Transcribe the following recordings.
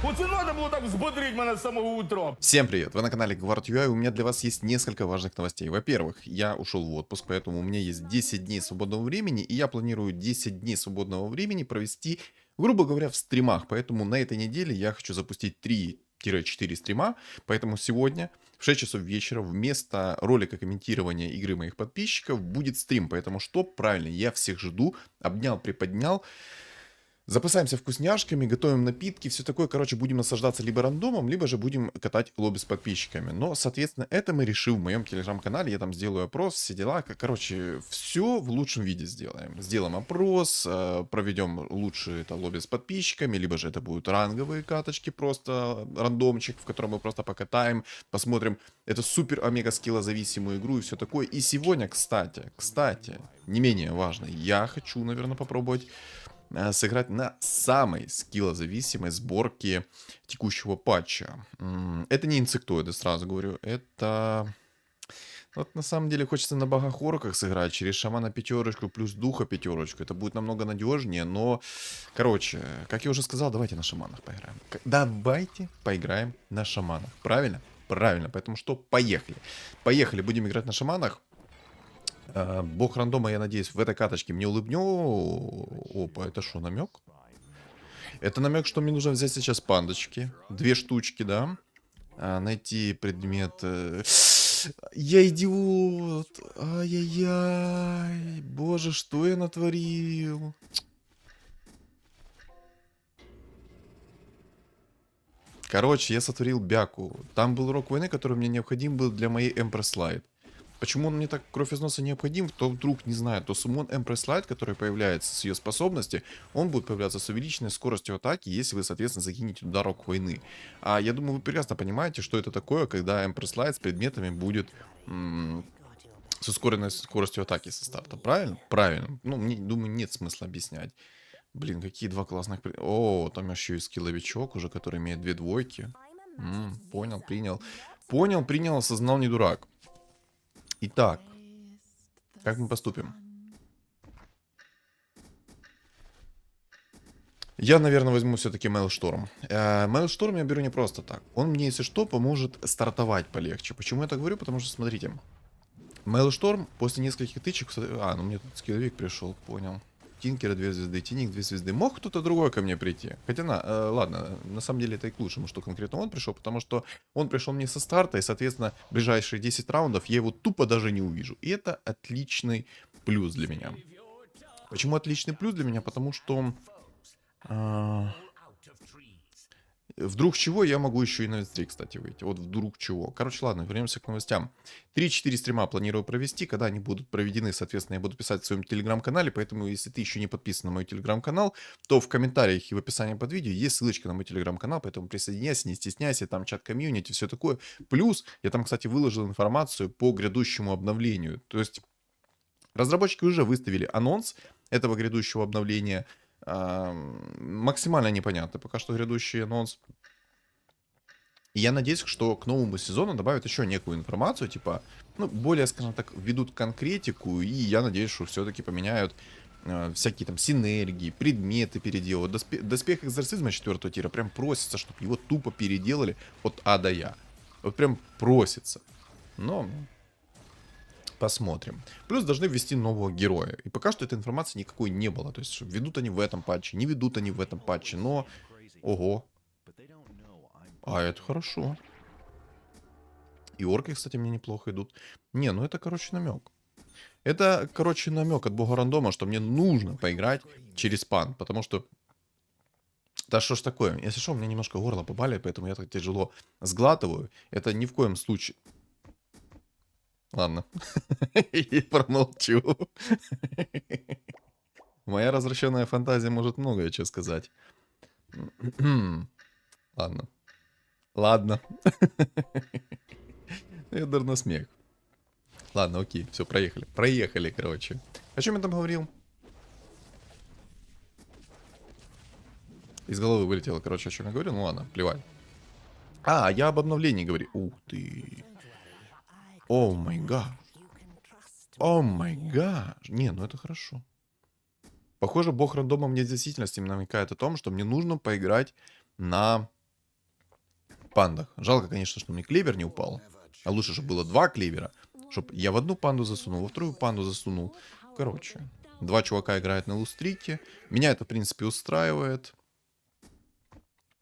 Оце надо було так взбодрить мене з самого утра. Всем привет! Вы на канале Guard.ua, и у меня для вас есть несколько важных новостей. Во-первых, я ушел в отпуск, поэтому у меня есть 10 дней свободного времени, и я планирую 10 дней свободного времени провести, грубо говоря, в стримах. Поэтому на этой неделе я хочу запустить 3-4 стрима, поэтому сегодня в 6 часов вечера вместо ролика комментирования игры моих подписчиков будет стрим. Поэтому что? Правильно, я всех жду, обнял, приподнял. Запасаемся вкусняшками, готовим напитки, все такое. Короче, будем наслаждаться либо рандомом, либо же будем катать лобби с подписчиками. Но, соответственно, это мы решим в моем телеграм-канале. Я там сделаю опрос, все дела. Короче, все в лучшем виде сделаем. Сделаем опрос, проведем лучше это лобби с подписчиками, либо же это будут ранговые каточки, просто рандомчик, в котором мы просто покатаем, посмотрим эту супер омега скиллозависимую игру и все такое. И сегодня, кстати, не менее важно, я хочу, наверное, попробовать сыграть на самой скиллозависимой сборке текущего патча. Это не инсектоиды, сразу говорю. Это... Вот на самом деле хочется на богохорках сыграть через шамана пятерочку плюс духа пятерочку. Это будет намного надежнее, но... Короче, как я уже сказал, давайте на шаманах поиграем. Давайте поиграем на шаманах. Правильно? Правильно. Поэтому что? Поехали. Поехали, будем играть на шаманах. Бог рандома, я надеюсь, в этой каточке мне улыбнет. Опа, это что, намек? Это намек, что мне нужно взять сейчас пандочки. 2 штучки, да. Найти предмет. Я идиот. Ай-яй-яй. Боже, что я натворил? Короче, я сотворил бяку. Там был урок войны, который мне необходим был для моей Empress Light. Почему он мне так кровь из носа необходим, то вдруг не знаю, то суммон Empress Light, который появляется с ее способности, он будет появляться с увеличенной скоростью атаки, если вы, соответственно, закинете туда рок войны. А я думаю, вы прекрасно понимаете, что это такое, когда Empress Light с предметами будет с ускоренной скоростью атаки со старта. Правильно? Правильно. Ну, мне, думаю, нет смысла объяснять. Блин, какие два классных... О, там еще и скилловичок уже, который имеет 2 двойки. Понял, принял. Понял, принял, осознал, не дурак. Итак, как мы поступим? Я, наверное, возьму все-таки Maelstrom. Maelstrom я беру не просто так. Он мне, если что, поможет стартовать полегче. Почему я так говорю? Потому что, смотрите, Maelstrom после нескольких тычек... ну мне тут скилловик пришел, понял. Тинкера 2 звезды, Тиник 2 звезды. Мог кто-то другой ко мне прийти? Хотя, ладно, на самом деле это и к лучшему, что конкретно он пришел, потому что он пришел мне со старта, и, соответственно, ближайшие 10 раундов я его тупо даже не увижу. И это отличный плюс для меня. Почему отличный плюс для меня? Потому что... Вдруг чего я могу еще и на S3, кстати, выйти. Вот вдруг чего. Короче, ладно, вернемся к новостям. 3-4 стрима планирую провести. Когда они будут проведены, соответственно, я буду писать в своем телеграм-канале. Поэтому, если ты еще не подписан на мой телеграм-канал, то в комментариях и в описании под видео есть ссылочка на мой телеграм-канал. Поэтому присоединяйся, не стесняйся. Там чат комьюнити, все такое. Плюс, я там, кстати, выложил информацию по грядущему обновлению. То есть, разработчики уже выставили анонс этого грядущего обновления. Максимально непонятно пока что грядущий анонс. И я надеюсь, что к новому сезону добавят еще некую информацию, типа, ну, более, скажем так, введут конкретику, и я надеюсь, что все-таки поменяют всякие там синергии, предметы переделают. Доспех экзорцизма 4 тира прям просится, чтобы его тупо переделали от А до Я. Вот прям просится. Но... Посмотрим. Плюс должны ввести нового героя. И пока что этой информации никакой не было. То есть, ведут они в этом патче, не ведут они в этом патче. Но... Ого. А это хорошо. И орки, кстати, мне неплохо идут. Не, ну это, короче, намек. Это, короче, намек от бога рандома, что мне нужно поиграть через пан. Потому что... Да что ж такое? Если что, у меня немножко горло побаливает, поэтому я так тяжело сглатываю. Это ни в коем случае... Ладно. И промолчу. Моя развращенная фантазия может многое что сказать. Ладно. Ладно. Я дар на смех. Ладно, окей, все, проехали. Проехали, короче. О чем я там говорил? Из головы вылетело, короче, о чем я говорил. Ну ладно, плевать. Я об обновлении говорю. Ух ты. О май гад. О май гад. Не, ну это хорошо. Похоже, бог рандома мне в действительности намекает о том, что мне нужно поиграть на пандах. Жалко, конечно, что мне клевер не упал. А лучше, чтобы было 2 клевера. Чтобы я в одну панду засунул, во вторую панду засунул. Короче, 2 чувака играют на лустрике. Меня это, в принципе, устраивает.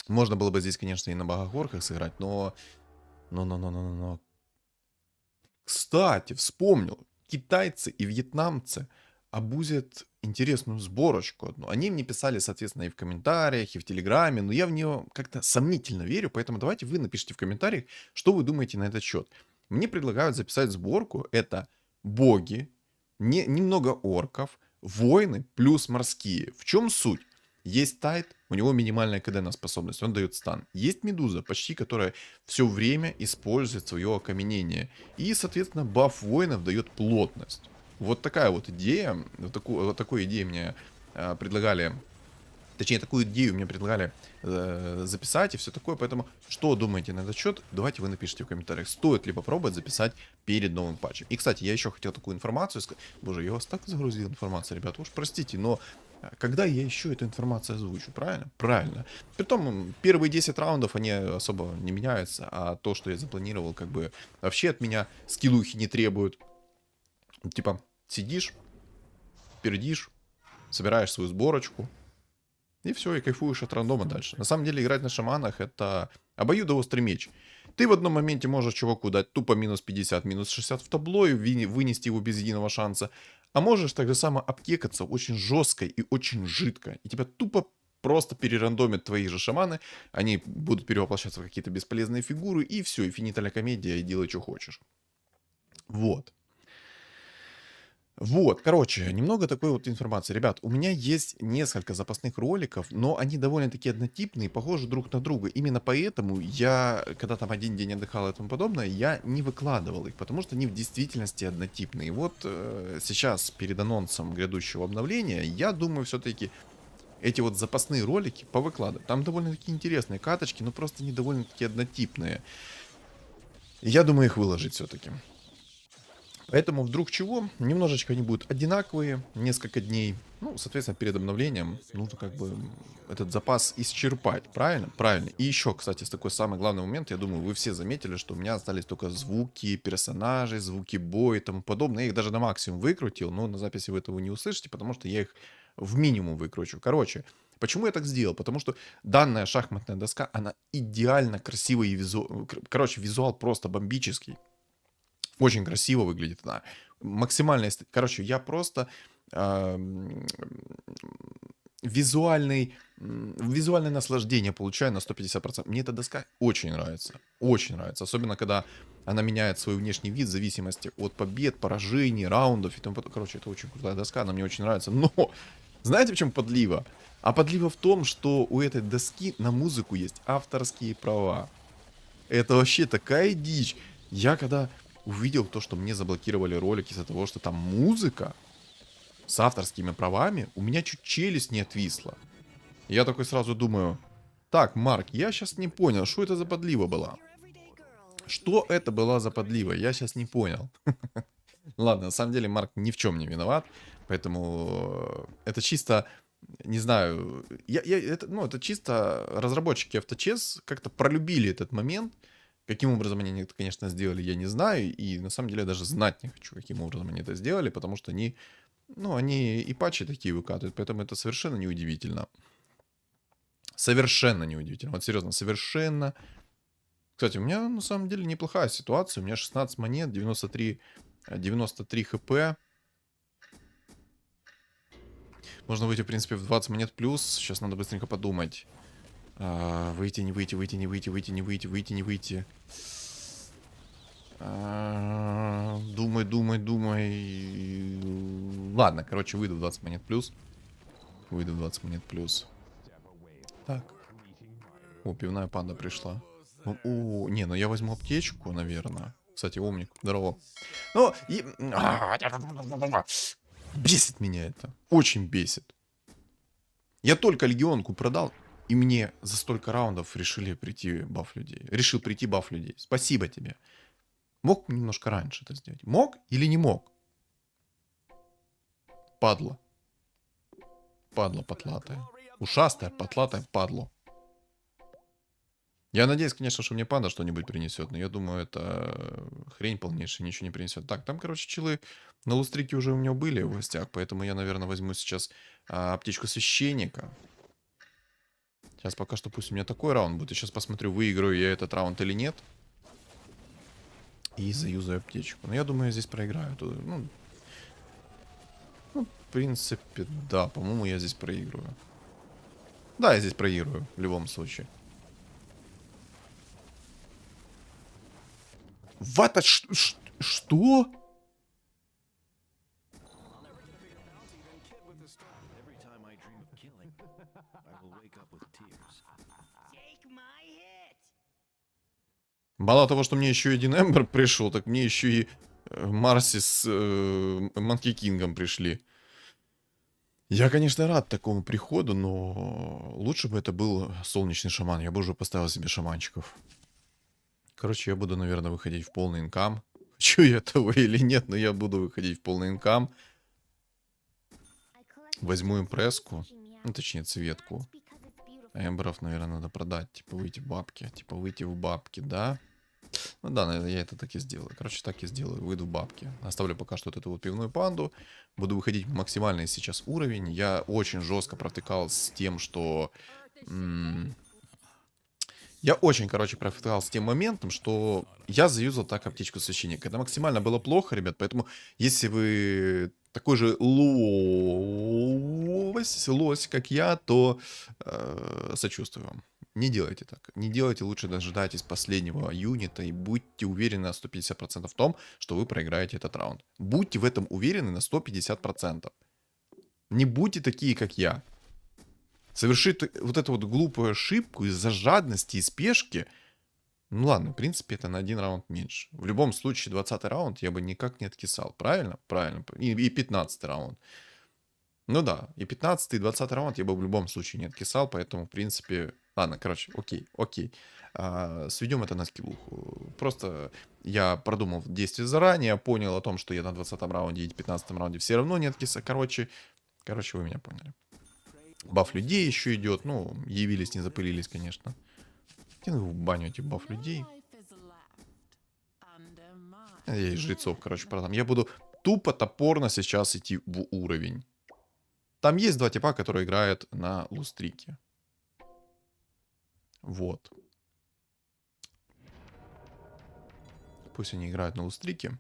Можно было бы здесь, конечно, и на богогорках сыграть, но... Но. Кстати, вспомнил. Китайцы и вьетнамцы обузят интересную сборочку одну. Они мне писали, соответственно, и в комментариях, и в Телеграме, но я в нее как-то сомнительно верю, поэтому давайте вы напишите в комментариях, что вы думаете на этот счет. Мне предлагают записать сборку. Это боги, немного орков, воины плюс морские. В чем суть? Есть Тайт, у него минимальная КД на способность, он дает стан. Есть Медуза, почти которая все время использует свое окаменение. И, соответственно, баф воинов дает плотность. Вот такая вот идея, вот такую идею мне предлагали, точнее, такую идею мне предлагали записать и все такое. Поэтому, что думаете на этот счет, давайте вы напишите в комментариях, стоит ли попробовать записать перед новым патчем. И, кстати, я еще хотел такую информацию сказать. Боже, я вас так загрузил информацией, ребята, уж простите, но когда я еще эту информацию озвучу, правильно? Правильно. Притом, первые 10 раундов, они особо не меняются, а то, что я запланировал, как бы вообще от меня скиллухи не требуют. Типа, сидишь, пердишь, собираешь свою сборочку, и все, и кайфуешь от рандома дальше. На самом деле, играть на шаманах — это обоюдоострый меч. Ты в одном моменте можешь чуваку дать тупо минус 50, минус 60 в табло и вынести его без единого шанса. А можешь так же само обкекаться очень жестко и очень жидко. И тебя тупо просто перерандомят твои же шаманы. Они будут перевоплощаться в какие-то бесполезные фигуры. И все, и финитальная комедия, и делай, что хочешь. Вот. Вот, короче, немного такой вот информации. Ребят, у меня есть несколько запасных роликов, но они довольно-таки однотипные, похожи друг на друга. Именно поэтому я, когда там один день отдыхал и тому подобное, я не выкладывал их, потому что они в действительности однотипные. И вот сейчас, перед анонсом грядущего обновления, я думаю все-таки эти вот запасные ролики повыкладывать. Там довольно-таки интересные каточки, но просто они довольно-таки однотипные. Я думаю их выложить все-таки. Поэтому вдруг чего, немножечко они будут одинаковые, несколько дней. Ну, соответственно, перед обновлением нужно как бы этот запас исчерпать, правильно? Правильно. И еще, кстати, такой самый главный момент, я думаю, вы все заметили, что у меня остались только звуки персонажей, звуки боя и тому подобное. Я их даже на максимум выкрутил, но на записи вы этого не услышите, потому что я их в минимум выкручу. Короче, почему я так сделал? Потому что данная шахматная доска, она идеально красивая и Короче, визуал просто бомбический. Очень красиво выглядит она. Максимально... Короче, я просто визуальное наслаждение получаю на 150%. Мне эта доска очень нравится. Очень нравится. Особенно, когда она меняет свой внешний вид в зависимости от побед, поражений, раундов и тому подобное. Короче, это очень крутая доска, она мне очень нравится. Но знаете, в чем подлива? А подлива в том, что у этой доски на музыку есть авторские права. Это вообще такая дичь. Я когда увидел то, что мне заблокировали ролик из-за того, что там музыка с авторскими правами, у меня чуть челюсть не отвисла. Я такой сразу думаю, так, Марк, я сейчас не понял, что это за подлива была? Что это была за подлива? Я сейчас не понял. Ладно, на самом деле Марк ни в чем не виноват, поэтому это чисто, не знаю, это чисто разработчики авточес как-то пролюбили этот момент. Каким образом они это, конечно, сделали, я не знаю. И на самом деле я даже знать не хочу, каким образом они это сделали, потому что они и патчи такие выкатывают, поэтому это совершенно неудивительно. Совершенно неудивительно. Вот серьезно, совершенно. Кстати, у меня на самом деле неплохая ситуация. У меня 16 монет, 93 хп. Можно выйти, в принципе, в 20 монет плюс. Сейчас надо быстренько подумать. Выйти, не выйти, выйти, не выйти, выйти, не выйти, выйти, не выйти. Думай. Ладно, короче, выйду в 20 монет плюс. Выйду в 20 монет плюс. Так. О, пивная панда пришла. О, не, ну я возьму аптечку, наверное. Кстати, умник, здорово. Ну, и... Бесит меня это. Очень бесит. Я только легионку продал, и мне за столько раундов решил прийти баф людей. Спасибо тебе. Мог немножко раньше это сделать? Мог или не мог? Падла. Падла потлатая. Ушастая, потлатая падла. Я надеюсь, конечно, что мне панда что-нибудь принесет, но я думаю, это хрень полнейшая, ничего не принесет. Так, там, короче, челы на лустрике уже у меня были в гостях, поэтому я, наверное, возьму сейчас аптечку священника. Сейчас пока что пусть у меня такой раунд будет. Я сейчас посмотрю, выиграю я этот раунд или нет. И заюзаю аптечку. Но я думаю, я здесь проиграю. Ну, в принципе, да. По-моему, я здесь проигрываю. Да, я здесь проигрываю. В любом случае. Вата, что? Every time I dream of killing, I will wake up with tears. Take my hit! Мало того, что мне еще один Эмбер пришел, так мне еще и Марси с Манки Кингом пришли. Я, конечно, рад такому приходу, но лучше бы это был солнечный шаман. Я бы уже поставил себе шаманчиков. Короче, я буду, наверное, выходить в полный инкам. Хочу я этого или нет, но я буду выходить в полный инкам. Возьму импресску. Ну, точнее, цветку. А эмберов, наверное, надо продать. Типа выйти в бабки. Типа выйти в бабки, да? Ну да, наверное, я это так и сделаю. Короче, так и сделаю. Выйду в бабки. Оставлю пока что вот эту вот пивную панду. Буду выходить в максимальный сейчас уровень. Я очень жестко провтыкал с тем, что... Я очень, короче, провтыкал с тем моментом, что я заюзал так аптечку священника. Это максимально было плохо, ребят. Поэтому, если вы такой же лось, как я, то сочувствую вам. Не делайте так. Не делайте, лучше дожидайтесь последнего юнита и будьте уверены на 150% в том, что вы проиграете этот раунд. Будьте в этом уверены на 150%. Не будьте такие, как я. Совершить вот эту вот глупую ошибку из-за жадности и спешки. Ну ладно, в принципе, это на один раунд меньше. В любом случае, 20-й раунд я бы никак не откисал. Правильно? Правильно. И 15-й раунд. Ну да, и 15-й, и 20-й раунд я бы в любом случае не откисал, поэтому, в принципе... Ладно, короче, окей. Сведем это на скиллуху. Просто я продумал действия заранее, понял о том, что я на 20-м раунде и 15-м раунде все равно не откисал. Короче, вы меня поняли. Баф людей еще идет. Ну, явились, не запылились, конечно. Кину в баню эти баф людей. Я и жрецов, короче, продам. Я буду тупо топорно сейчас идти в уровень. Там есть два типа, которые играют на лустрике. Вот. Пусть они играют на лустрике.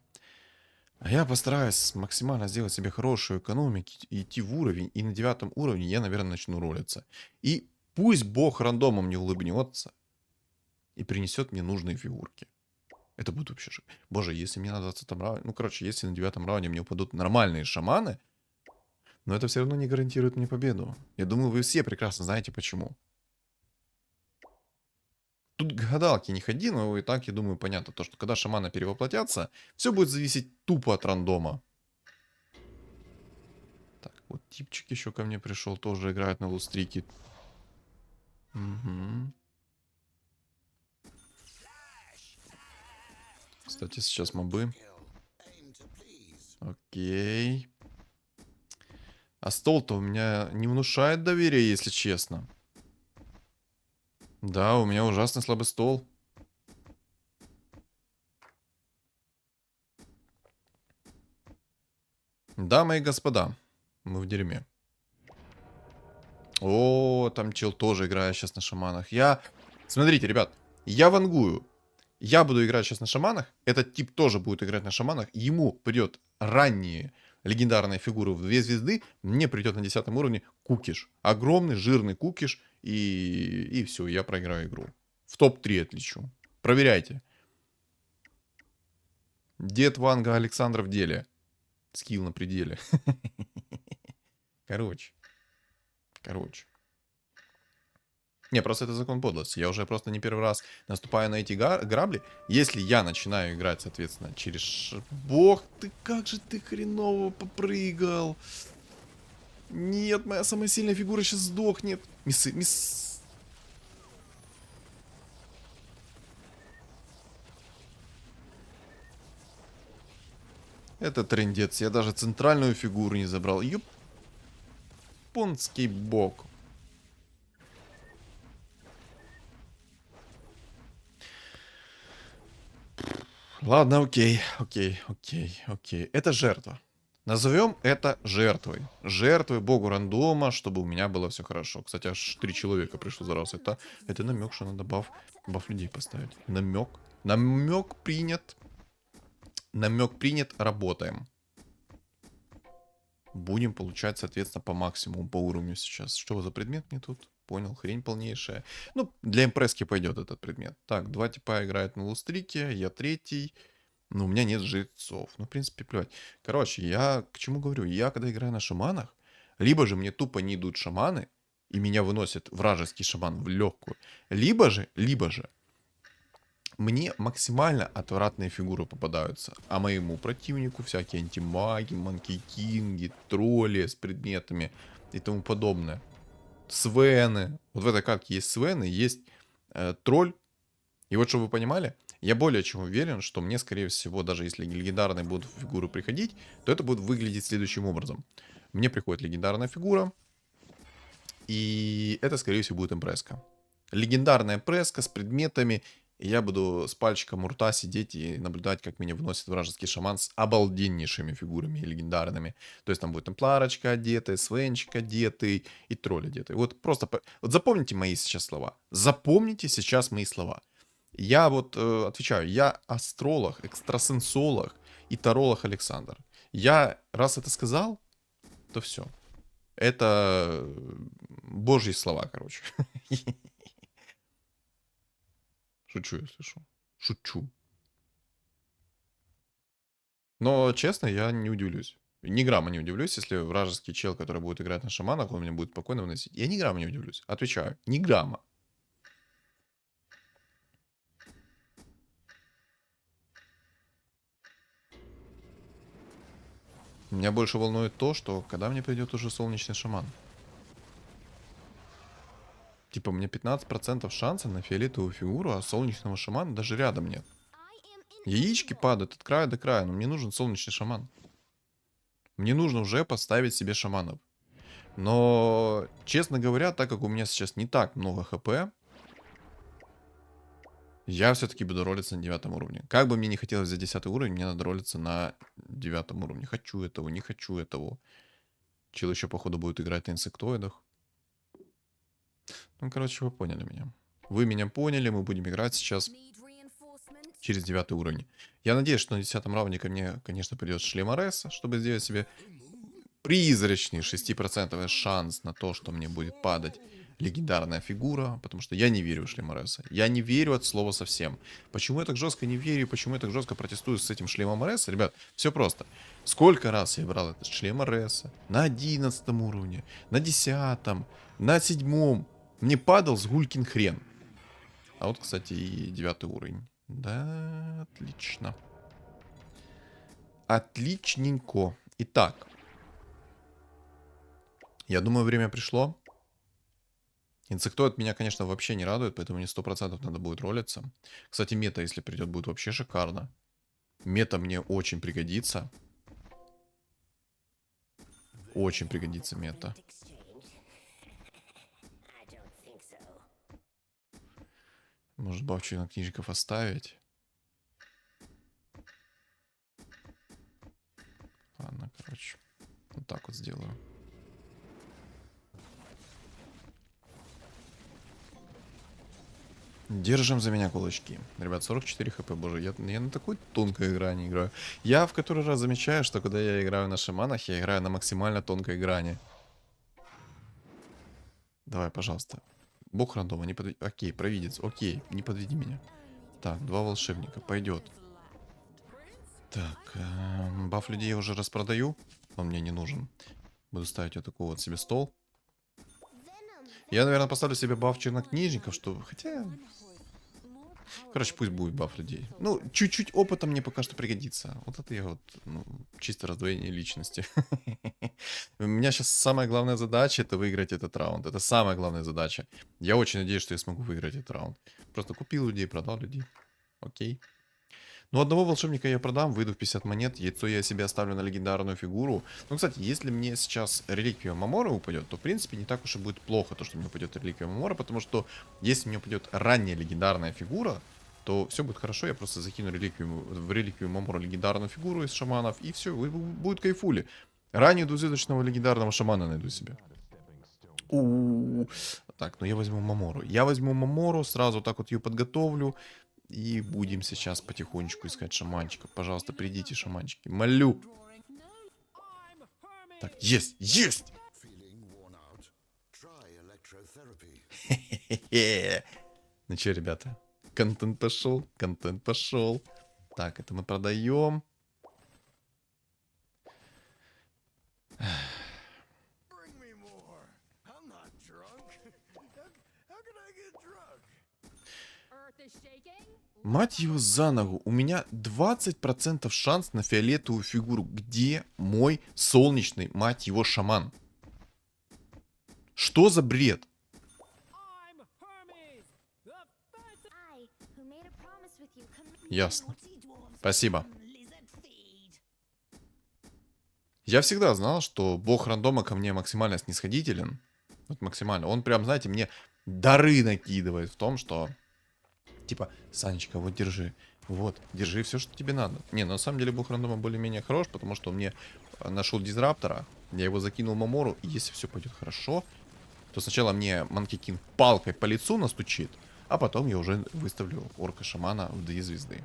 А я постараюсь максимально сделать себе хорошую экономику и идти в уровень. И на 9-м уровне я, наверное, начну ролиться. И пусть бог рандомом не улыбнется и принесет мне нужные фигурки. Это будет вообще... Боже, если мне на 20-м раунде... Ну, короче, если на 9-м раунде мне упадут нормальные шаманы, но это все равно не гарантирует мне победу. Я думаю, вы все прекрасно знаете, почему. Тут к гадалке не ходи, но и так, я думаю, понятно. То, что когда шаманы перевоплотятся, все будет зависеть тупо от рандома. Так, вот типчик еще ко мне пришел, тоже играет на лустрике. Угу. Кстати, сейчас мобы. Окей. А стол-то у меня не внушает доверия, если честно. Да, у меня ужасно слабый стол. Дамы и господа, мы в дерьме. О, там чел тоже играет сейчас на шаманах. Смотрите, ребят, я вангую. Я буду играть сейчас на шаманах. Этот тип тоже будет играть на шаманах. Ему придет ранние легендарные фигуры в 2 звезды. Мне придет на 10-м уровне кукиш. Огромный, жирный кукиш. И все, я проиграю игру. В топ-3 отлечу. Проверяйте. Дед Ванга Александр в деле. Скилл на пределе. Короче. Не, просто это закон подлости. Я уже просто не первый раз наступаю на эти грабли. Если я начинаю играть, соответственно, через... Бог ты, как же ты хреново попрыгал. Нет, моя самая сильная фигура сейчас сдохнет. Мисс... Это трындец. Я даже центральную фигуру не забрал. Японский бог. Ладно, окей, окей, окей, окей. Это жертва. Назовем это жертвой. Жертвой богу рандома, чтобы у меня было все хорошо. Кстати, аж 3 человека пришло за раз. Это намек, что надо баф людей поставить. Намек. Намек принят. Намек принят, работаем. Будем получать, соответственно, по максимуму, по уровню сейчас. Что за предмет мне тут? Понял, хрень полнейшая. Ну, для импресски пойдет этот предмет. Так, 2 типа играют на лустрике, я третий. Но у меня нет жрецов. Ну, в принципе, плевать. Короче, я к чему говорю? Я, когда играю на шаманах, либо же мне тупо не идут шаманы, и меня выносит вражеский шаман в легкую, либо же, мне максимально отвратные фигуры попадаются. А моему противнику всякие антимаги, манкейкинги, тролли с предметами и тому подобное. Свены. Вот в этой катке есть свены, есть тролль. И вот, чтобы вы понимали, я более чем уверен, что мне, скорее всего, даже если легендарные будут фигуры приходить, то это будет выглядеть следующим образом. Мне приходит легендарная фигура, и это, скорее всего, будет импреска. Легендарная преска с предметами, и я буду с пальчиком у рта сидеть и наблюдать, как меня выносит вражеский шаман с обалденнейшими фигурами легендарными. То есть там будет темпларочка одетая, свенчик одетый и тролль одетый. Вот просто вот запомните мои сейчас слова. Запомните сейчас мои слова. Я вот отвечаю, я астролог, экстрасенсолог и таролог Александр. Я раз это сказал, то все. Это божьи слова, короче. Шучу, я слышу. Шучу. Но, честно, я не удивлюсь. Ни грамма не удивлюсь, если вражеский чел, который будет играть на шаманах, он меня будет спокойно выносить. Я ни грамма не удивлюсь. Отвечаю, ни грамма. Меня больше волнует то, что когда мне придет уже солнечный шаман. Типа, мне 15% шанса на фиолетовую фигуру, а солнечного шамана даже рядом нет. Яички падают от края до края, но мне нужен солнечный шаман. Мне нужно уже поставить себе шаманов. Но, честно говоря, так как у меня сейчас не так много хп, я все-таки буду ролиться на 9 уровне. Как бы мне не хотелось за 10 уровень, мне надо ролиться на 9 уровне. Хочу этого, не хочу этого. Чел еще, походу, будет играть на инсектоидах. Ну, короче, вы поняли меня. Вы меня поняли, мы будем играть сейчас через 9 уровень. Я надеюсь, что на 10 раунде ко мне, конечно, придет шлем Ареса, чтобы сделать себе призрачный 6% шанс на то, что мне будет падать легендарная фигура, потому что я не верю в шлем Ареса. Я не верю от слова совсем. Почему я так жестко не верю, почему я так жестко протестую с этим шлемом Ареса? Ребят, все просто. Сколько раз я брал этот шлем Ареса? На 11 уровне, на 10, на 7. Мне падал с гулькин хрен. А вот, кстати, и 9 уровень. Да, отлично. Отличненько. Итак. Я думаю, время пришло. Инсектоид меня, конечно, вообще не радует, поэтому мне 100% надо будет ролиться. Кстати, мета, если придет, будет вообще шикарно. Мета мне очень пригодится. Очень пригодится мета. Может, бабчик книжников оставить? Ладно, короче. Вот так вот сделаю. Держим за меня кулачки. Ребят, 44 хп, боже, я на такой тонкой грани играю. Я в который раз замечаю, что когда я играю на шаманах, я играю на максимально тонкой грани. Давай, пожалуйста. Бог рандома, не подведи. Окей, провидец, окей, не подведи меня. Так, 2 волшебника, пойдет. Так, баф людей я уже распродаю. Он мне не нужен. Буду ставить вот такой вот себе стол. Я, наверное, поставлю себе баф чернокнижников, что... Хотя... Короче, пусть будет баф людей. Ну, чуть-чуть опыта мне пока что пригодится. Вот это я вот, ну, чисто раздвоение личности. У меня сейчас самая главная задача — это выиграть этот раунд. Это самая главная задача. Я очень надеюсь, что я смогу выиграть этот раунд. Просто купил людей, продал людей. Окей. Ну, одного волшебника я продам, выйду в 50 монет. Яйцо я себе оставлю на легендарную фигуру. Ну, кстати, если мне сейчас реликвия Мамора упадет, то, в принципе, не так уж и будет плохо, то, что мне упадет реликвия Мамора, потому что если мне упадет ранняя легендарная фигура, то все будет хорошо. Я просто закину в реликвию Мамора легендарную фигуру из шаманов, и все, будет кайфули. Ранее двузвездочного легендарного шамана найду себе. Так, ну я возьму Мамору. Я возьму Мамору, сразу так вот ее подготовлю. И будем сейчас потихонечку искать шаманчиков. Пожалуйста, придите, шаманчики. Молю. Так, есть, есть! Хе-хе-хе. Ну что, ребята, контент пошел, контент пошел. Так, это мы продаем. Мать его за ногу, у меня 20% шанс на фиолетовую фигуру. Где мой солнечный, мать его, шаман? Что за бред? Ясно. Спасибо. Я всегда знал, что бог рандома ко мне максимально снисходителен. Вот максимально. Он прям, знаете, мне дары накидывает в том, что... Типа, Санечка, вот держи. Вот, держи все, что тебе надо. Не, на самом деле бог рандома более-менее хорош, потому что он мне нашел дизраптора. Я его закинул Мамору, и если все пойдет хорошо, то сначала мне Манки Кинг палкой по лицу настучит, а потом я уже выставлю орка-шамана в 2 звезды.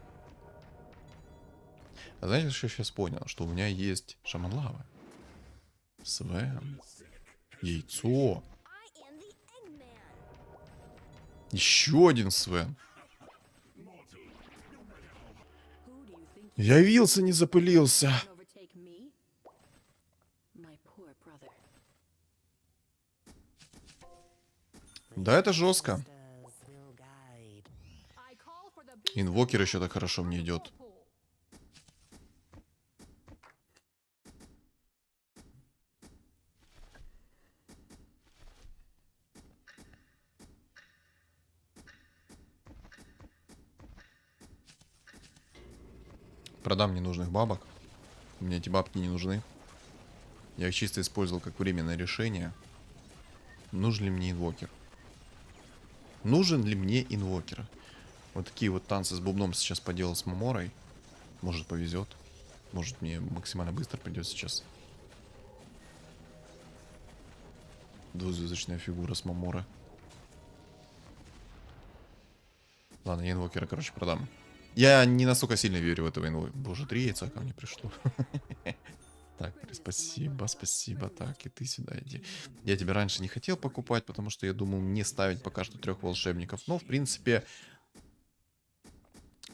А знаете, что я сейчас понял? Что у меня есть шаман лавы. Свен. Яйцо. Еще один Свен. Явился, не запылился. Да, это жестко. Инвокер еще так хорошо мне идет. Продам ненужных бабок. Мне эти бабки не нужны. Я их чисто использовал как временное решение. Нужен ли мне инвокер? Нужен ли мне инвокер? Вот такие вот танцы с бубном сейчас поделал с Маморой. Может, повезет. Может, мне максимально быстро придет сейчас. Двузвездочная фигура с Маморы. Ладно, я инвокера, короче, продам. Я не настолько сильно верю в этого инвокера. Боже, 3 яйца ко мне пришло. Так, спасибо, спасибо. Так, и ты сюда иди. Я тебя раньше не хотел покупать, потому что я думал не ставить пока что 3 волшебников. Но, в принципе,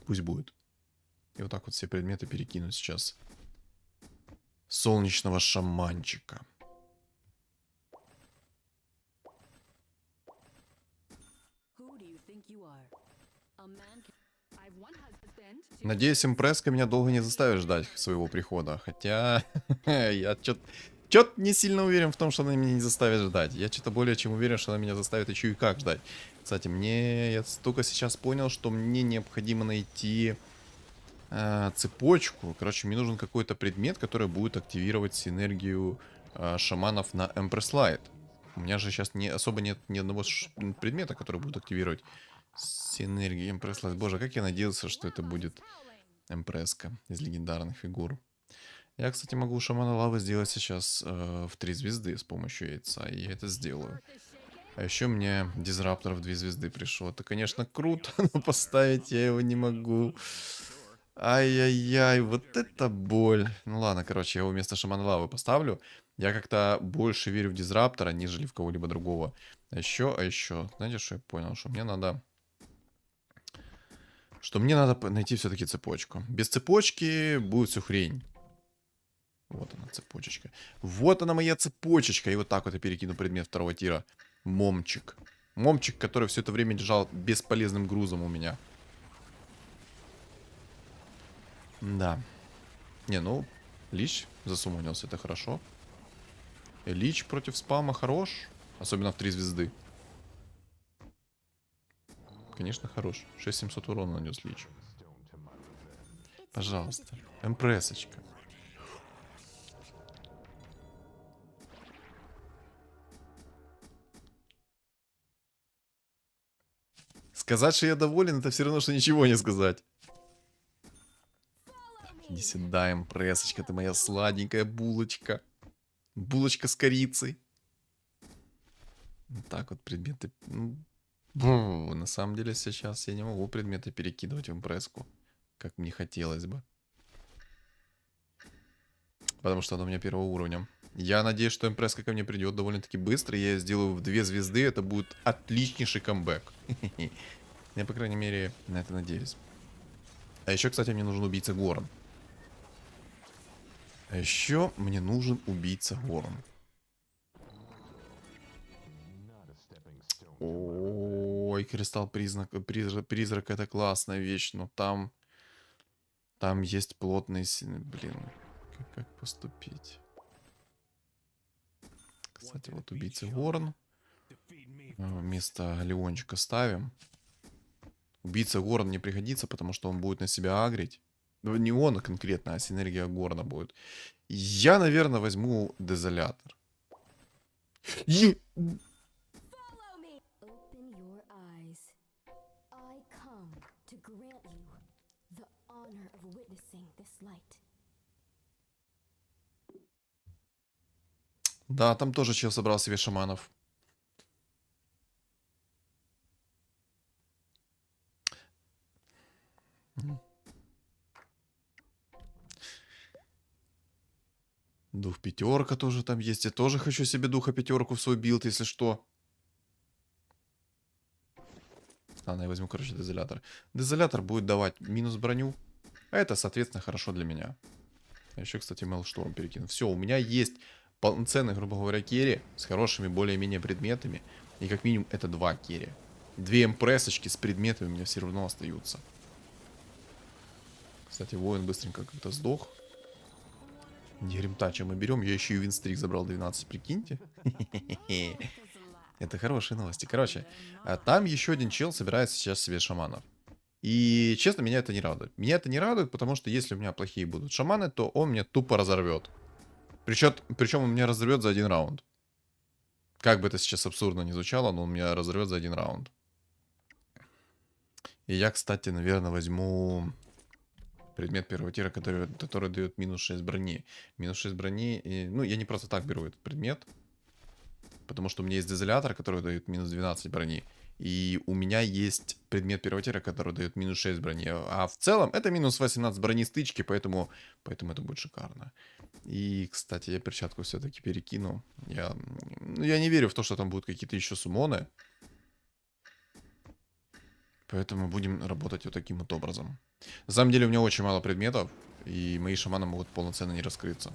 пусть будет. И вот так вот все предметы перекинуть сейчас. Солнечного шаманчика. Надеюсь, импресска меня долго не заставит ждать своего прихода. Хотя я что-то не сильно уверен в том, что она меня не заставит ждать. Я что-то более чем уверен, что она меня заставит еще и как ждать. Кстати, я только сейчас понял, что мне необходимо найти цепочку. Короче, мне нужен какой-то предмет, который будет активировать синергию шаманов на Empress Light. У меня же сейчас особо нет ни одного предмета, который будет активировать синергию Empress Light. Боже, как я надеялся, что это будет Эмпресска из легендарных фигур. Я, кстати, могу шамана лавы сделать сейчас в 3 звезды с помощью яйца. И я это сделаю. А еще мне дизраптор в 2 звезды пришел. Это, конечно, круто, но поставить я его не могу. Ай-яй-яй, вот это боль. Ну ладно, короче, я его вместо шамана лавы поставлю. Я как-то больше верю в дизраптора, нежели в кого-либо другого. А еще, знаете, что я понял? Что мне надо найти все-таки цепочку. Без цепочки будет все хрень. Вот она, цепочечка. Вот она, моя цепочечка. И вот так вот я перекину предмет 2-го тира. Момчик. Момчик, который все это время лежал бесполезным грузом у меня. Да. Не, ну, Лич засумонился, это хорошо. И Лич против спама хорош. Особенно в 3 звезды. Конечно, хорош. 6700 урона нанес Лич. Пожалуйста. Эмпрессочка. Сказать, что я доволен, это все равно, что ничего не сказать. Иди сюда, импрессочка, ты моя сладенькая булочка. Булочка с корицей. Вот так вот предметы. На самом деле сейчас я не могу предметы перекидывать в импресску, как мне хотелось бы. Потому что она у меня первого уровня. Я надеюсь, что импресска ко мне придет довольно-таки быстро. Я ее сделаю в 2 звезды. Это будет отличнейший камбэк. Я, по крайней мере, на это надеюсь. А еще, кстати, мне нужен убийца Горн. А еще мне нужен убийца Горн. Ой, кристалл призрак это классная вещь, но там есть плотный... Блин, как поступить? Кстати, вот убийца Горн. Вместо Леончика ставим. Убийца Горн не пригодится, потому что он будет на себя агрить. Ну, не он конкретно, а синергия Горна будет. Я, наверное, возьму Дезолятор. Follow me. Open your eyes. I come to grant you the honor of witnessing this light. Да, там тоже чел собрал себе шаманов. Дух пятерка тоже там есть. Я тоже хочу себе духа пятерку в свой билд, если что. Ладно, я возьму, короче, дезолятор. Дезолятор будет давать минус броню. А это, соответственно, хорошо для меня. А еще, кстати, Мелшторм перекину. Все, у меня есть полноценный, грубо говоря, керри с хорошими более-менее предметами. И как минимум это 2 керри. 2 импрессочки с предметами у меня все равно остаются. Кстати, воин быстренько как-то сдох. Гримтача мы берем. Я еще и винстрик забрал 12, прикиньте. Это хорошие новости. Короче, там еще один чел собирает сейчас себе шаманов. И, честно, меня это не радует. Меня это не радует, потому что если у меня плохие будут шаманы, то он меня тупо разорвет. Причем он меня разорвет за 1 раунд. Как бы это сейчас абсурдно не звучало, но он меня разорвет за 1 раунд. И я, кстати, наверное, возьму предмет первого тира, который дает минус 6 брони. Минус 6 брони. Ну, я не просто так беру этот предмет. Потому что у меня есть дезолятор, который дает минус 12 брони. И у меня есть предмет первого тира, который дает минус 6 брони. А в целом это минус 18 брони стычки, поэтому это будет шикарно. И, кстати, я перчатку все-таки перекину. Я не верю в то, что там будут какие-то еще суммоны. Поэтому будем работать вот таким вот образом. На самом деле у меня очень мало предметов, и мои шаманы могут полноценно не раскрыться.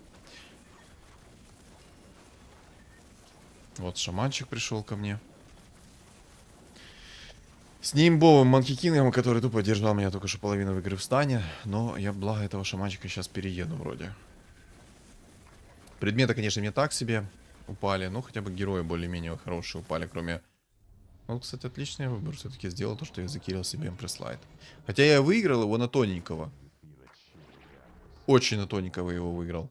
Вот шаманчик пришел ко мне. С неимбовым Манки Кингом, который тупо держал меня только что половину в игры в стане. Но я, благо этого шаманчика, сейчас перееду вроде. Предметы, конечно, мне так себе упали. Но хотя бы герои более-менее хорошие упали, кроме... Ну, кстати, отличный выбор. Все-таки сделал то, что я закирил себе импресс-лайт. Хотя я выиграл его на тоненького. Очень на тоненького его выиграл.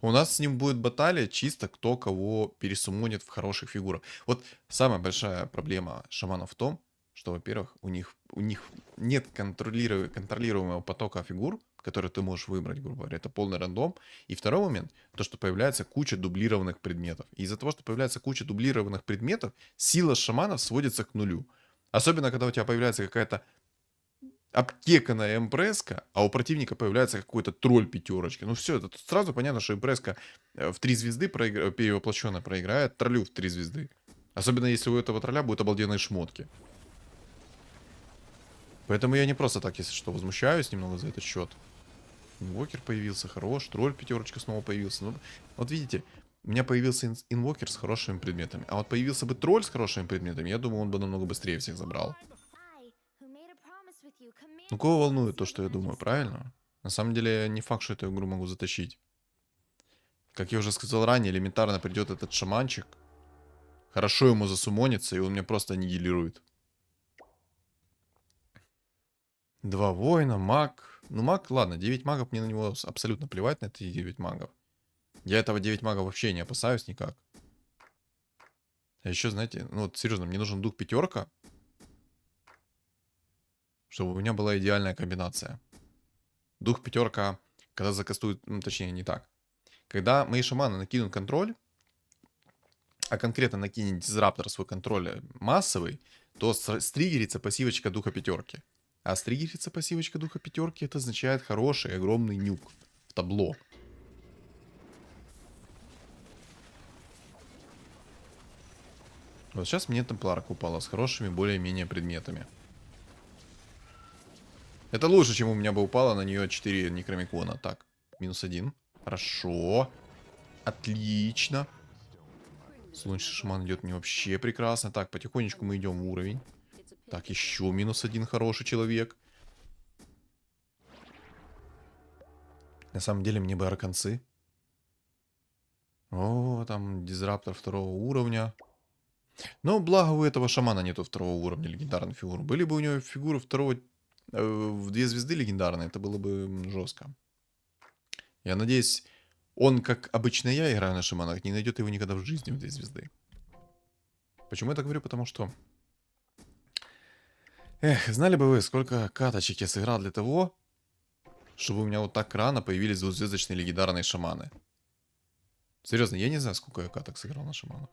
У нас с ним будет баталия чисто кто кого пересуммонит в хороших фигурах. Вот самая большая проблема шаманов в том, что, во-первых, у них нет контролируемого потока фигур, которые ты можешь выбрать, грубо говоря. Это полный рандом. И второй момент, то, что появляется куча дублированных предметов. И из-за того, что появляется куча дублированных предметов, сила шаманов сводится к нулю. Особенно, когда у тебя появляется какая-то обкеканная импресска, а у противника появляется какой-то тролль пятерочки. Ну все, это сразу понятно, что импресска в 3 звезды перевоплощенно проиграет троллю в 3 звезды. Особенно если у этого тролля будут обалденные шмотки. Поэтому я не просто так, если что, возмущаюсь немного за этот счет. Инвокер появился, хорош, тролль пятерочка снова появился. Ну, вот видите, у меня появился инвокер с хорошими предметами. А вот появился бы тролль с хорошими предметами, я думаю, он бы намного быстрее всех забрал. Ну, кого волнует то, что я думаю, правильно? На самом деле, не факт, что эту игру могу затащить. Как я уже сказал ранее, элементарно придет этот шаманчик. Хорошо ему засумонится, и он меня просто аннигилирует. 2 воина, маг. Ну, маг, ладно, 9 магов, мне на него абсолютно плевать, на эти 9 магов. Я этого 9 магов вообще не опасаюсь никак. А еще, знаете, ну вот серьезно, мне нужен дух пятерка, чтобы у меня была идеальная комбинация. Дух пятерка, когда закастуют, ну, точнее, не так. Когда мои шаманы накинут контроль, а конкретно накинет дизраптор свой контроль массовый, то стригерится пассивочка духа пятерки. А стригерится пассивочка духа пятерки, это означает хороший, огромный нюк в табло. Вот сейчас мне темпларка упала с хорошими более-менее предметами. Это лучше, чем у меня бы упало на нее 4 некромикона. Так, -1. Хорошо. Отлично. Солнечный шаман идет мне вообще прекрасно. Так, потихонечку мы идем в уровень. Так, еще -1 хороший человек. На самом деле мне бы арканцы. О, там дизраптор 2-го уровня. Но благо у этого шамана нету 2-го уровня легендарной фигуры. Были бы у него фигуры 2-го в 2 звезды легендарные, это было бы жестко. Я надеюсь, он, как обычно я играю на шаманах, не найдет его никогда в жизни в 2 звезды. Почему я так говорю? Потому что... Эх, знали бы вы, сколько каточек я сыграл для того, чтобы у меня вот так рано появились 2-звездочные легендарные шаманы. Серьезно, я не знаю, сколько я каток сыграл на шаманах.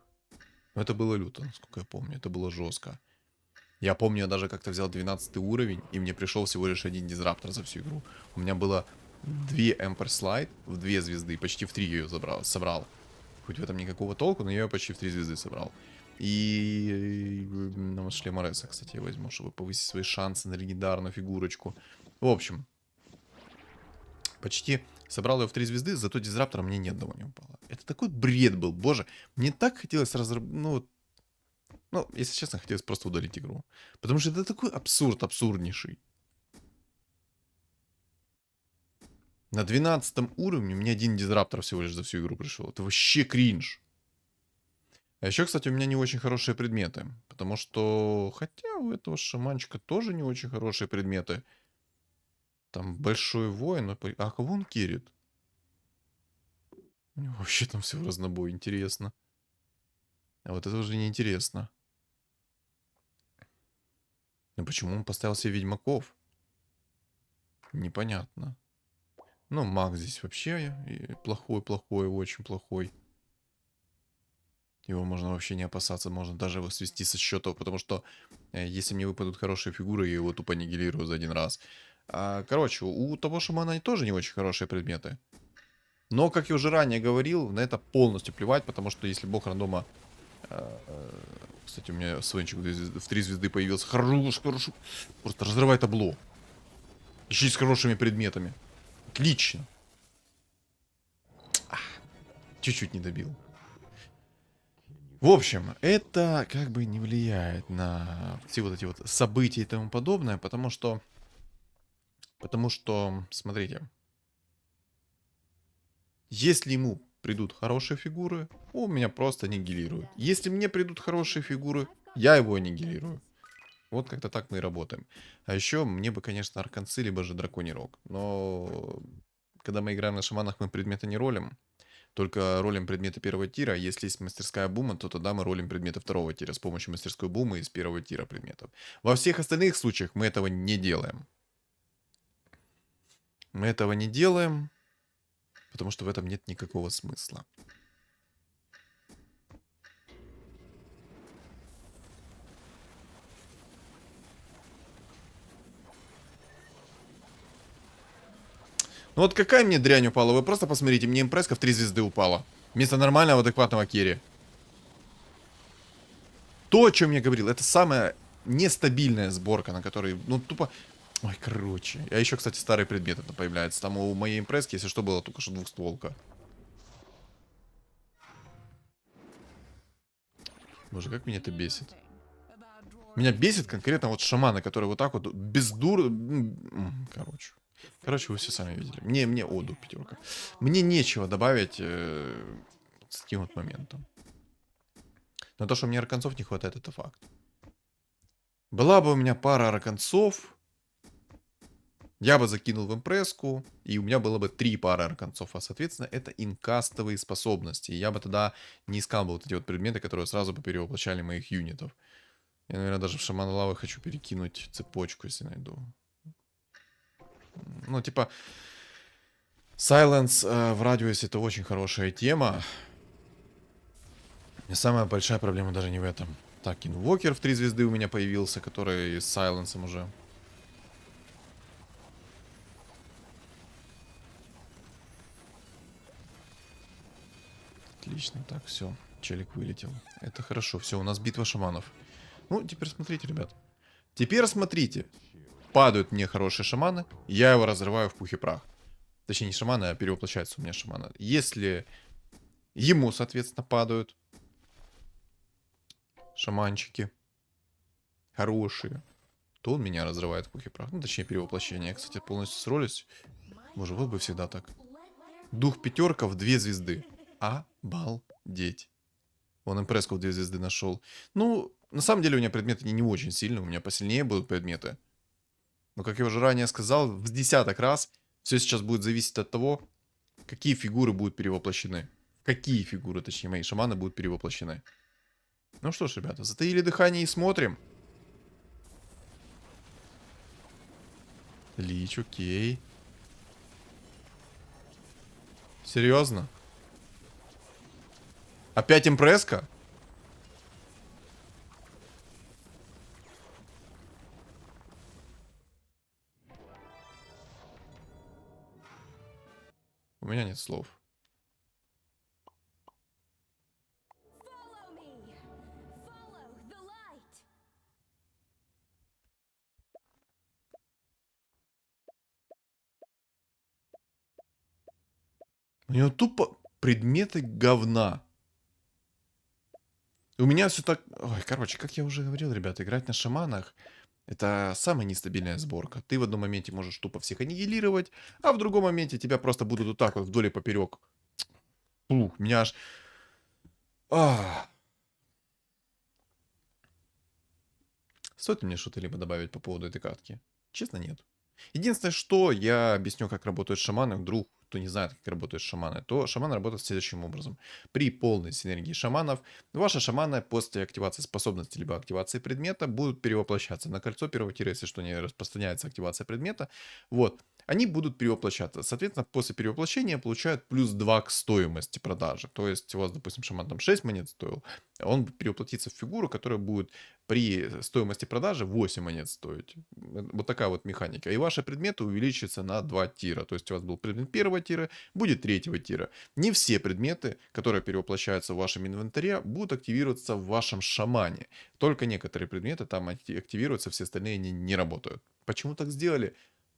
Но это было люто, насколько я помню. Это было жестко. Я помню, я даже как-то взял 12 уровень, и мне пришел всего лишь 1 дизраптор за всю игру. У меня было 2 Emperor Slide в 2 звезды, почти в 3 ее собрал. Хоть в этом никакого толку, но я ее почти в 3 звезды собрал. И ну, шлем Ареса, кстати, я возьму, чтобы повысить свои шансы на легендарную фигурочку. В общем, почти собрал ее в 3 звезды, зато дизраптора мне ни одного не упало. Это такой бред был, боже. Мне так хотелось ну, если честно, хотелось просто удалить игру. Потому что это такой абсурд, абсурднейший. На 12 уровне у меня 1 дизраптор всего лишь за всю игру пришел. Это вообще кринж. А еще, кстати, у меня не очень хорошие предметы. Потому что, хотя у этого шаманчика тоже не очень хорошие предметы. Там большой воин. А кого он керит? У него вообще там все в разнобой, интересно. А вот это уже не интересно. Но почему он поставил себе ведьмаков? Непонятно. Ну, маг здесь вообще плохой, очень плохой. Его можно вообще не опасаться, можно даже его свести со счетов, потому что если мне выпадут хорошие фигуры, я его тупо аннигилирую за 1 раз. Короче, у того шамана тоже не очень хорошие предметы. Но, как я уже ранее говорил, на это полностью плевать, потому что если бог рандома... Кстати, у меня свенчик в 3 звезды появился. Хорош. Просто разрывай табло. Еще и с хорошими предметами. Отлично. Чуть-чуть не добил. В общем, это как бы не влияет на все вот эти вот события и тому подобное, потому что, смотрите, если ему придут хорошие фигуры, он меня просто аннигилирует. Если мне придут хорошие фигуры, я его аннигилирую. Вот как-то так мы и работаем. А еще мне бы, конечно, арканцы, либо же драконий рог. Но когда мы играем на шаманах, мы предметы не ролим. Только ролим предметы 1-го тира. Если есть мастерская бума, то тогда мы ролим предметы 2-го тира с помощью мастерской бумы из 1-го тира предметов. Во всех остальных случаях мы этого не делаем. Мы этого не делаем, потому что в этом нет никакого смысла. Ну вот какая мне дрянь упала? Вы просто посмотрите, мне импресска в 3 звезды упала. Вместо нормального, адекватного керри. То, о чем я говорил, это самая нестабильная сборка, на которой, ну, тупо... Ой, короче. А еще, кстати, старый предмет это появляется. Там у моей импресски, если что, было только что двухстволка. Боже, как меня это бесит. Меня бесит конкретно вот шаманы, которые вот так вот без дур... Короче, вы все сами видели. Мне оду 5. Мне нечего добавить с таким вот моментом. Но то, что мне арканцов не хватает, это факт. Была бы у меня пара арканцов, Я бы закинул в импресску, и у меня было бы 3 пары арканцов, а соответственно это инкастовые способности. И я бы тогда не искал бы вот эти вот предметы, которые сразу бы перевоплощали моих юнитов. Я, наверное, даже в Шамана Лавы хочу перекинуть цепочку, если найду. Ну, типа, Silence в радиусе это очень хорошая тема. И самая большая проблема даже не в этом. Так, инвокер в 3 звезды у меня появился, который с сайленсом уже. Отлично, так, все. Челик вылетел. Это хорошо, все, у нас битва шаманов. Ну, теперь смотрите, ребят. Теперь смотрите. Падают мне хорошие шаманы, я его разрываю в пух и прах. Точнее, не шаманы, а перевоплощаются у меня шаманы. Если ему, соответственно, падают шаманчики хорошие, то он меня разрывает в пух и прах. Ну, точнее, перевоплощение. Я, кстати, полностью сролюсь. Боже, вот бы всегда так. Дух пятерка в 2 звезды. Обалдеть. Вон импресску в 2 звезды нашел. Ну, на самом деле у меня предметы не очень сильные. У меня посильнее будут предметы. Но, как я уже ранее сказал, в десяток раз все сейчас будет зависеть от того, какие фигуры будут перевоплощены. Какие фигуры, точнее, мои шаманы будут перевоплощены. Ну что ж, ребята, затаили дыхание и смотрим. Лич, окей. Серьезно? Опять импресска? У меня нет слов. Follow me. Follow the light. У него тупо предметы говна. У меня все так... Ой, короче, как я уже говорил, ребята, играть на шаманах это самая нестабильная сборка. Ты в одном моменте можешь тупо всех аннигилировать, а в другом моменте тебя просто будут вот так вот вдоль и поперек. Фух, меня аж... А. Стоит ли мне что-то либо добавить по поводу этой катки? Честно, нет. Единственное, что я объясню, как работают шаманы. Вдруг кто не знает, как работают шаманы, то шаманы работают следующим образом. При полной синергии шаманов, ваши шаманы после активации способности либо активации предмета будут перевоплощаться на кольцо первого тира, если что не распространяется активация предмета. Вот. Они будут перевоплощаться. Соответственно, после перевоплощения получают плюс 2 к стоимости продажи. То есть у вас, допустим, шаман там 6 монет стоил, он перевоплотится в фигуру, которая будет при стоимости продажи 8 монет стоить. Вот такая вот механика. И ваши предметы увеличатся на 2 тира. То есть у вас был предмет первого тира, будет третьего тира. Не все предметы, которые перевоплощаются в вашем инвентаре, будут активироваться в вашем шамане. Только некоторые предметы там активируются, все остальные не работают. Почему так сделали?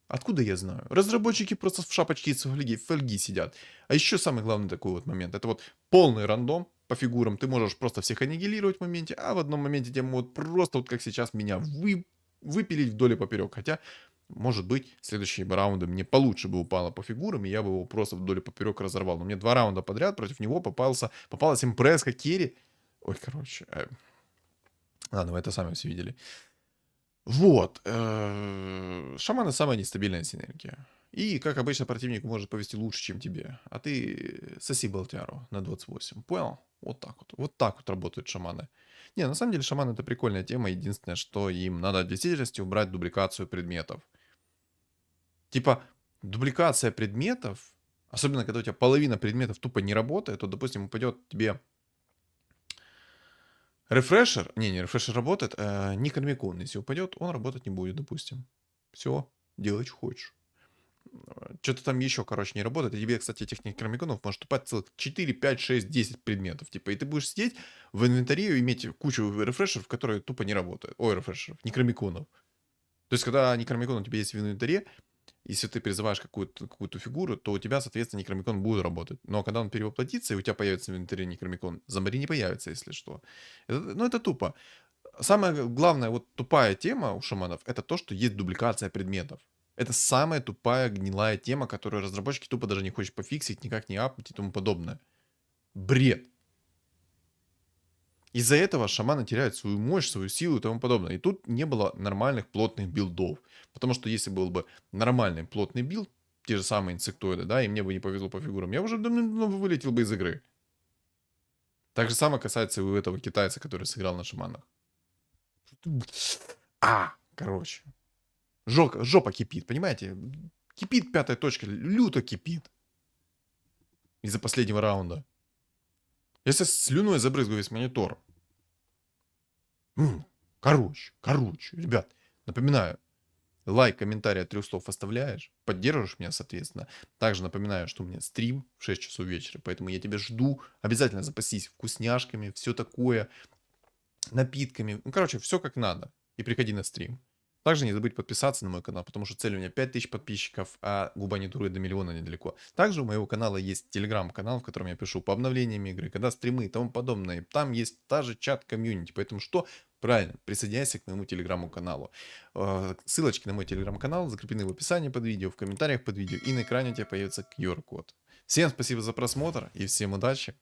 Откуда я знаю? Разработчики просто в шапочке из фольги сидят. А еще самый главный такой вот момент. Это вот полный рандом по фигурам. Ты можешь просто всех аннигилировать в моменте, а в одном моменте тебе могут просто вот как сейчас меня выпилить вдоль и поперек. Хотя, может быть, следующие раунды мне получше бы упало по фигурам, и я бы его просто вдоль и поперек разорвал. Но мне 2 раунда подряд против него попалась импресска керри. Ой, короче. Ладно, вы это сами все видели. Вот. Шаманы самая нестабильная синергия. И, как обычно, противник может повести лучше, чем тебе. А ты соси болтяру на 28. Понял? Вот так вот. Вот так вот работают шаманы. Не, на самом деле шаманы это прикольная тема. Единственное, что им надо в действительности убрать дубликацию предметов. Типа, дубликация предметов, особенно когда у тебя половина предметов тупо не работает, то, допустим, упадет тебе рефрешер, не рефрешер работает, Некромикон, если упадет, он работать не будет, допустим. Все, делай, что хочешь. Что-то там еще, короче, не работает. И тебе, кстати, этих некромиконов может упасть целых 4, 5, 6, 10 предметов. Типа, и ты будешь сидеть в инвентаре и иметь кучу рефрешеров, которые тупо не работают. Ой, рефрешеров, некромиконов. То есть, когда некромикон у тебя есть в инвентаре, если ты призываешь какую-то фигуру, то у тебя, соответственно, некромикон будет работать. Но когда он перевоплотится, и у тебя появится в инвентаре некромикон, зомбари не появится, если что. Это тупо. Самая главная вот тупая тема у шаманов, это то, что есть дубликация предметов. Это самая тупая гнилая тема, которую разработчики тупо даже не хочет пофиксить, никак не апнуть и тому подобное. Бред. Из-за этого шаманы теряют свою мощь, свою силу и тому подобное. И тут не было нормальных плотных билдов. Потому что если был бы нормальный плотный билд, те же самые инсектоиды, да, и мне бы не повезло по фигурам, я уже давно вылетел бы из игры. Так же самое касается и у этого китайца, который сыграл на шаманах. Короче. Жопа кипит, понимаете? Кипит пятая точка, люто кипит. Из-за последнего раунда. Я сейчас слюной забрызгаю весь монитор. Короче, ребят, напоминаю, лайк, комментарий от 3 слов оставляешь, поддержишь меня, соответственно. Также напоминаю, что у меня стрим в 6 часов вечера, поэтому я тебя жду. Обязательно запасись вкусняшками, все такое, напитками. Ну, короче, все как надо. И приходи на стрим. Также не забудь подписаться на мой канал, потому что цель у меня 5000 подписчиков, а губа не дует, до миллиона недалеко. Также у моего канала есть телеграм-канал, в котором я пишу по обновлениям игры, когда стримы и тому подобное. Там есть та же чат-комьюнити, поэтому что? Правильно, присоединяйся к моему телеграм-каналу. Ссылочки на мой телеграм-канал закреплены в описании под видео, в комментариях под видео, и на экране у тебя появится QR-код. Всем спасибо за просмотр и всем удачи!